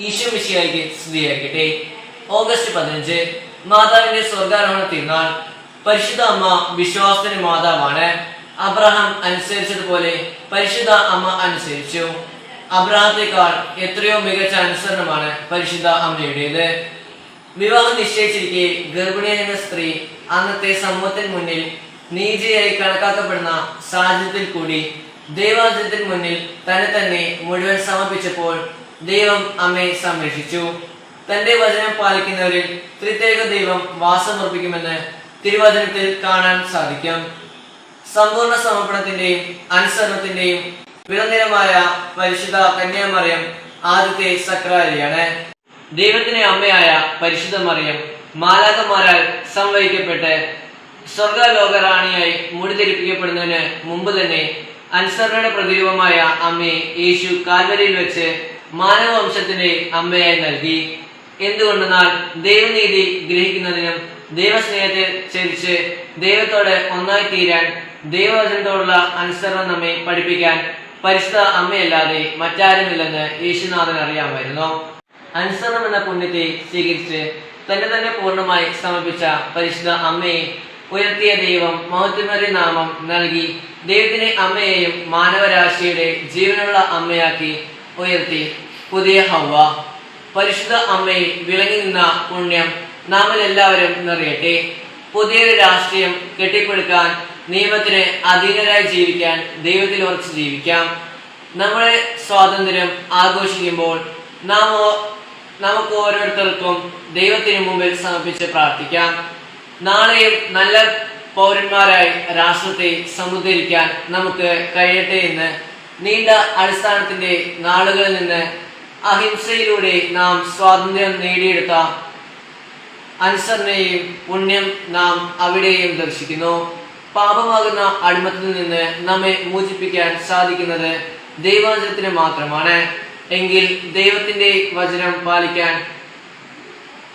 ഈശോ മിശിഹായ്ക്ക് സ്തുതിയായിരിക്കട്ടെ. ഓഗസ്റ്റ് 15 മാതാവിന്റെ സ്വർഗാരോഹണ തിരുനാൾ. പരിശുദ്ധ അമ്മ വിശ്വാസത്തിന് മാതാവാണ്. അബ്രഹാം അനുസരിച്ചതുപോലെ പരിശുദ്ധ അമ്മ അനുസരിച്ചു. അബ്രഹാത്തേക്കാൾ എത്രയോ മികച്ച അനുസരണമാണ് പരിശുദ്ധ അമ്മയുടേത്. വിവാഹം നിശ്ചയിച്ചിരിക്കെ ഗർഭിണിയായ സ്ത്രീ അന്നത്തെ സമൂഹത്തിന് മുന്നിൽ നീതിയായി കണക്കാക്കപ്പെടുന്ന സാഹചര്യത്തിൽ കൂടി ദൈവാലയത്തിന് മുന്നിൽ തന്നെ മുഴുവൻ സമർപ്പിച്ചപ്പോൾ ദൈവം അമ്മയെ സംരക്ഷിച്ചു. തന്റെ വചനം പാലിക്കുന്നവരിൽ ത്രിത്യേക ദൈവം വാസമർപ്പിക്കുമെന്ന് തിരുവചനത്തിൽ കാണാൻ സാധിക്കും. സമ്പൂർണ്ണ സമർപ്പണത്തിന്റെയും അനുസരണത്തിന്റെയും വിളനിലമായ പരിശുദ്ധ കന്യാമറിയം ആദ്യത്തെ സക്രാരിയാണ്. ദൈവത്തിന്റെ അമ്മയായ പരിശുദ്ധ മറിയം മാലാഖമാരാൽ സംവഹിക്കപ്പെട്ട് സ്വർഗലോകറാണിയായി മുടിധരിപ്പിക്കപ്പെടുന്നതിന് മുമ്പ് തന്നെ അനുസരണയുടെ പ്രതിരൂപമായ അമ്മയെ യേശു കാൽവരിയിൽ വെച്ച് മാനവവംശത്തിന്റെ അമ്മയായി നൽകി. എന്തുകൊണ്ടെന്നാൽ ദൈവനീതി ഗ്രഹിക്കുന്നതിനും ദൈവസ്നേഹത്തെ ചരിച്ച് ദൈവത്തോട് ഒന്നായി തീരാൻ ദൈവവചനത്തോടുള്ള അനുസരണം നമ്മെ പഠിപ്പിക്കാൻ പരിശുദ്ധ അമ്മയല്ലാതെ മറ്റാരുമില്ലെന്ന് യേശുനാഥൻ അറിയാമായിരുന്നു. അനുസരണം എന്ന പുണ്യത്തെ സ്വീകരിച്ച് തന്നെ പൂർണ്ണമായി സമർപ്പിച്ച പരിശുദ്ധ അമ്മയെ ഉയർത്തിയ ദൈവം മഹത്വമേറിയ നാമം നൽകി ദൈവത്തിന്റെ അമ്മയെയും മാനവരാശിയുടെ ജീവനുള്ള അമ്മയാക്കി ഉയർത്തി. പുതിയ ഹവ്വ. പരിശുദ്ധ അമ്മയിൽ വിളങ്ങി നിന്ന പുണ്യം നാമിൽ എല്ലാവരും നിറയട്ടെ. പുതിയൊരു രാഷ്ട്രീയം കെട്ടിപ്പടുക്കാൻ, നിയമത്തിന് അധീനരായി ജീവിക്കാൻ, ദൈവത്തിൽ ഉറച്ച് ജീവിക്കാം. നമ്മുടെ സ്വാതന്ത്ര്യം ആഘോഷിക്കുമ്പോൾ നമുക്ക് ഓരോരുത്തർക്കും ദൈവത്തിന് മുമ്പിൽ സമർപ്പിച്ച് പ്രാർത്ഥിക്കാം. നാളെയും നല്ല പൗരന്മാരായി രാഷ്ട്രത്തെ സമുദ്ധരിക്കാൻ നമുക്ക് കഴിയട്ടെ എന്ന് നീണ്ട അടിസ്ഥാനത്തിന്റെ നാളുകളിൽ നിന്ന് അഹിംസയിലൂടെ നാം സ്വാതന്ത്ര്യം നേടിയെടുത്ത അനുസരണയും പുണ്യം നാം അവിടെയും ദർശിക്കുന്നു. പാപമാകുന്ന അടിമത്തിൽ നിന്ന് നമ്മെ മോചിപ്പിക്കാൻ സാധിക്കുന്നത് ദൈവവചനത്തിന് മാത്രമാണ്. എങ്കിൽ ദൈവത്തിന്റെ വചനം പാലിക്കാൻ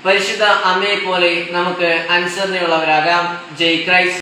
പരിശുദ്ധ അമ്മയെ പോലെ നമുക്ക് അനുസരണയുള്ളവരാകാം. ജയ് ക്രൈസ്റ്റ്.